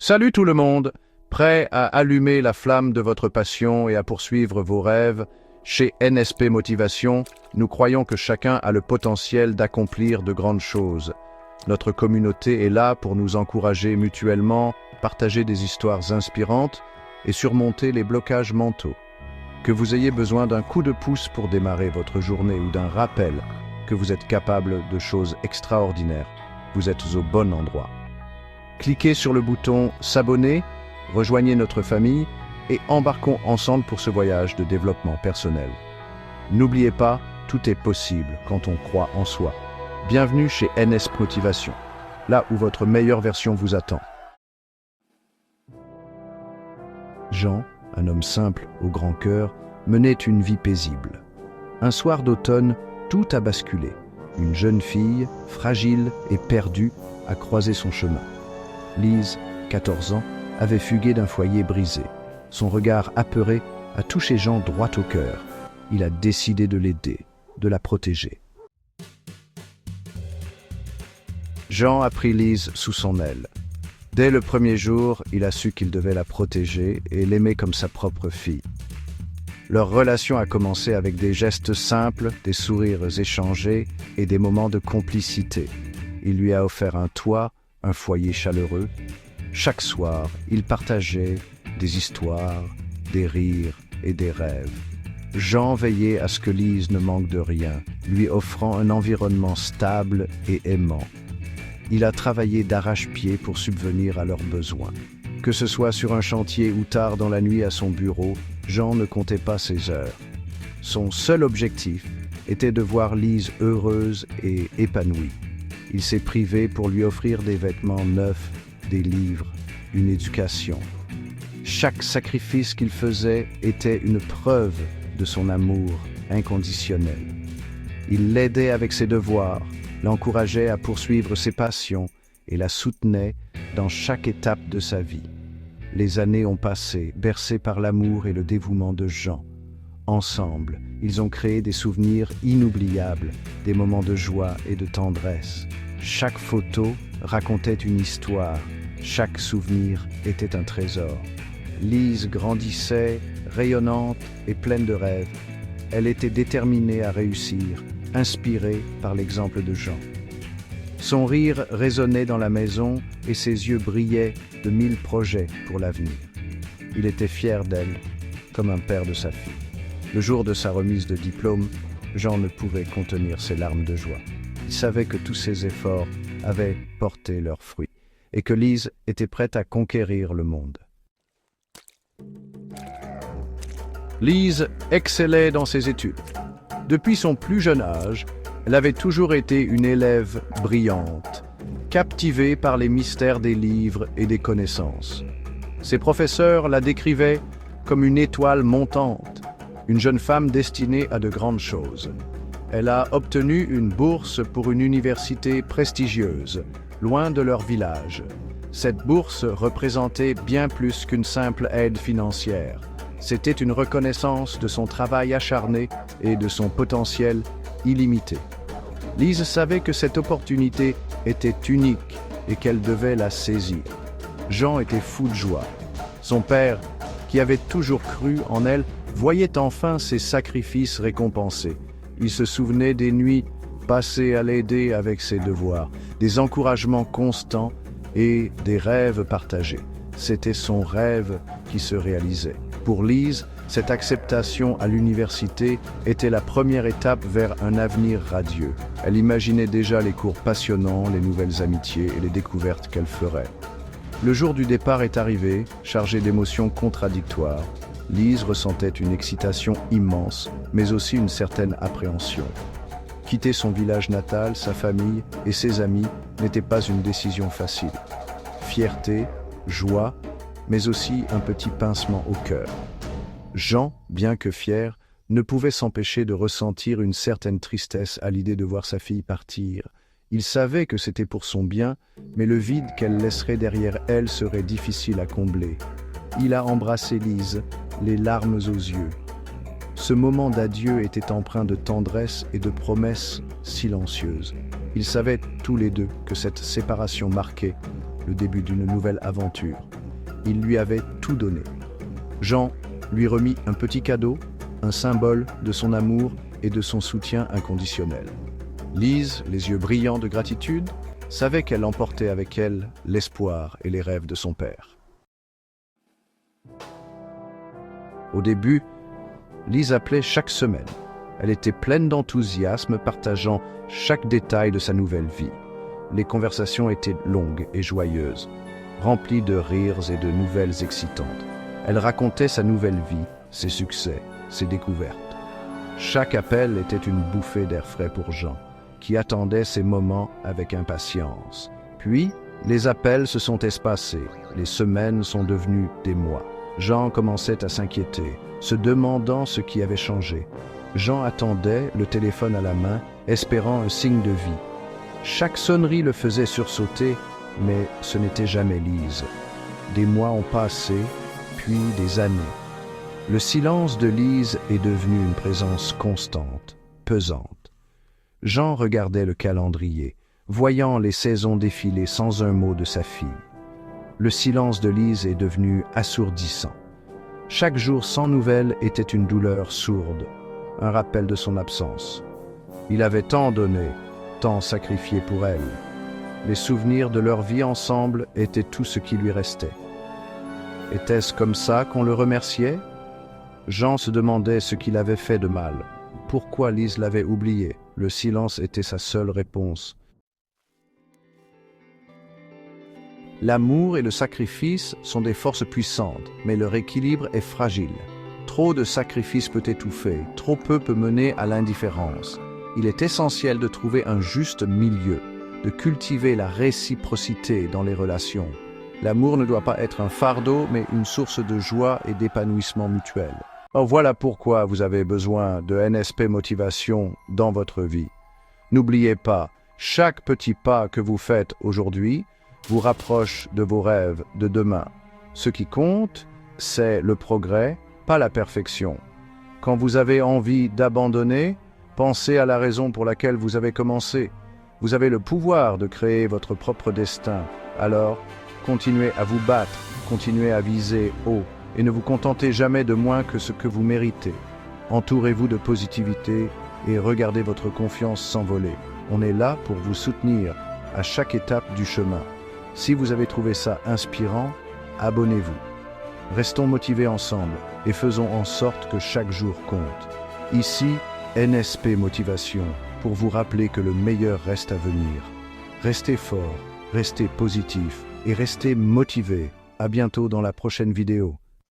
Salut tout le monde! Prêt à allumer la flamme de votre passion et à poursuivre vos rêves? Chez NSP Motivation, nous croyons que chacun a le potentiel d'accomplir de grandes choses. Notre communauté est là pour nous encourager mutuellement, partager des histoires inspirantes et surmonter les blocages mentaux. Que vous ayez besoin d'un coup de pouce pour démarrer votre journée ou d'un rappel que vous êtes capable de choses extraordinaires, vous êtes au bon endroit. Cliquez sur le bouton s'abonner, rejoignez notre famille et embarquons ensemble pour ce voyage de développement personnel. N'oubliez pas, tout est possible quand on croit en soi. Bienvenue chez NS Motivation, là où votre meilleure version vous attend. Jean, un homme simple au grand cœur, menait une vie paisible. Un soir d'automne, tout a basculé. Une jeune fille, fragile et perdue, a croisé son chemin. Lise, 14 ans, avait fugué d'un foyer brisé. Son regard apeuré a touché Jean droit au cœur. Il a décidé de l'aider, de la protéger. Jean a pris Lise sous son aile. Dès le premier jour, il a su qu'il devait la protéger et l'aimer comme sa propre fille. Leur relation a commencé avec des gestes simples, des sourires échangés et des moments de complicité. Il lui a offert un toit, un foyer chaleureux. Chaque soir, ils partageaient des histoires, des rires et des rêves. Jean veillait à ce que Lise ne manque de rien, lui offrant un environnement stable et aimant. Il a travaillé d'arrache-pied pour subvenir à leurs besoins. Que ce soit sur un chantier ou tard dans la nuit à son bureau, Jean ne comptait pas ses heures. Son seul objectif était de voir Lise heureuse et épanouie. Il s'est privé pour lui offrir des vêtements neufs, des livres, une éducation. Chaque sacrifice qu'il faisait était une preuve de son amour inconditionnel. Il l'aidait avec ses devoirs, l'encourageait à poursuivre ses passions et la soutenait dans chaque étape de sa vie. Les années ont passé, bercées par l'amour et le dévouement de Jean. Ensemble, ils ont créé des souvenirs inoubliables, des moments de joie et de tendresse. Chaque photo racontait une histoire, chaque souvenir était un trésor. Lise grandissait, rayonnante et pleine de rêves. Elle était déterminée à réussir, inspirée par l'exemple de Jean. Son rire résonnait dans la maison et ses yeux brillaient de 1000 projets pour l'avenir. Il était fier d'elle, comme un père de sa fille. Le jour de sa remise de diplôme, Jean ne pouvait contenir ses larmes de joie. Il savait que tous ses efforts avaient porté leurs fruits et que Lise était prête à conquérir le monde. Lise excellait dans ses études. Depuis son plus jeune âge, elle avait toujours été une élève brillante, captivée par les mystères des livres et des connaissances. Ses professeurs la décrivaient comme une étoile montante, une jeune femme destinée à de grandes choses. Elle a obtenu une bourse pour une université prestigieuse, loin de leur village. Cette bourse représentait bien plus qu'une simple aide financière. C'était une reconnaissance de son travail acharné et de son potentiel illimité. Lise savait que cette opportunité était unique et qu'elle devait la saisir. Jean était fou de joie. Son père, qui avait toujours cru en elle, voyait enfin ses sacrifices récompensés. Il se souvenait des nuits passées à l'aider avec ses devoirs, des encouragements constants et des rêves partagés. C'était son rêve qui se réalisait. Pour Lise, cette acceptation à l'université était la première étape vers un avenir radieux. Elle imaginait déjà les cours passionnants, les nouvelles amitiés et les découvertes qu'elle ferait. Le jour du départ est arrivé, chargé d'émotions contradictoires. Lise ressentait une excitation immense, mais aussi une certaine appréhension. Quitter son village natal, sa famille et ses amis n'était pas une décision facile. Fierté, joie, mais aussi un petit pincement au cœur. Jean, bien que fier, ne pouvait s'empêcher de ressentir une certaine tristesse à l'idée de voir sa fille partir. Il savait que c'était pour son bien, mais le vide qu'elle laisserait derrière elle serait difficile à combler. Il a embrassé Lise, les larmes aux yeux. Ce moment d'adieu était empreint de tendresse et de promesses silencieuses. Ils savaient tous les deux que cette séparation marquait le début d'une nouvelle aventure. il lui avait tout donné. Jean lui remit un petit cadeau, un symbole de son amour et de son soutien inconditionnel. Lise, les yeux brillants de gratitude, savait qu'elle emportait avec elle l'espoir et les rêves de son père. Au début, Lise appelait chaque semaine. Elle était pleine d'enthousiasme, partageant chaque détail de sa nouvelle vie. Les conversations étaient longues et joyeuses, remplies de rires et de nouvelles excitantes. Elle racontait sa nouvelle vie, ses succès, ses découvertes. Chaque appel était une bouffée d'air frais pour Jean, qui attendait ces moments avec impatience. Puis, les appels se sont espacés, les semaines sont devenues des mois. Jean commençait à s'inquiéter, se demandant ce qui avait changé. Jean attendait, le téléphone à la main, espérant un signe de vie. Chaque sonnerie le faisait sursauter, mais ce n'était jamais Lise. Des mois ont passé, puis des années. Le silence de Lise est devenu une présence constante, pesante. Jean regardait le calendrier, voyant les saisons défiler sans un mot de sa fille. Le silence de Lise est devenu assourdissant. Chaque jour sans nouvelles était une douleur sourde, un rappel de son absence. Il avait tant donné, tant sacrifié pour elle. Les souvenirs de leur vie ensemble étaient tout ce qui lui restait. Était-ce comme ça qu'on le remerciait? Jean se demandait ce qu'il avait fait de mal. Pourquoi Lise l'avait oublié? Le silence était sa seule réponse. L'amour et le sacrifice sont des forces puissantes, mais leur équilibre est fragile. Trop de sacrifice peut étouffer, trop peu peut mener à l'indifférence. Il est essentiel de trouver un juste milieu, de cultiver la réciprocité dans les relations. L'amour ne doit pas être un fardeau, mais une source de joie et d'épanouissement mutuel. Alors voilà pourquoi vous avez besoin de NSP Motivation dans votre vie. N'oubliez pas, chaque petit pas que vous faites aujourd'hui vous rapproche de vos rêves de demain. Ce qui compte, c'est le progrès, pas la perfection. Quand vous avez envie d'abandonner, pensez à la raison pour laquelle vous avez commencé. Vous avez le pouvoir de créer votre propre destin. Alors, continuez à vous battre, continuez à viser haut et ne vous contentez jamais de moins que ce que vous méritez. Entourez-vous de positivité et regardez votre confiance s'envoler. On est là pour vous soutenir à chaque étape du chemin. Si vous avez trouvé ça inspirant, abonnez-vous. Restons motivés ensemble et faisons en sorte que chaque jour compte. Ici, NSP Motivation, pour vous rappeler que le meilleur reste à venir. Restez fort, restez positif et restez motivé. À bientôt dans la prochaine vidéo.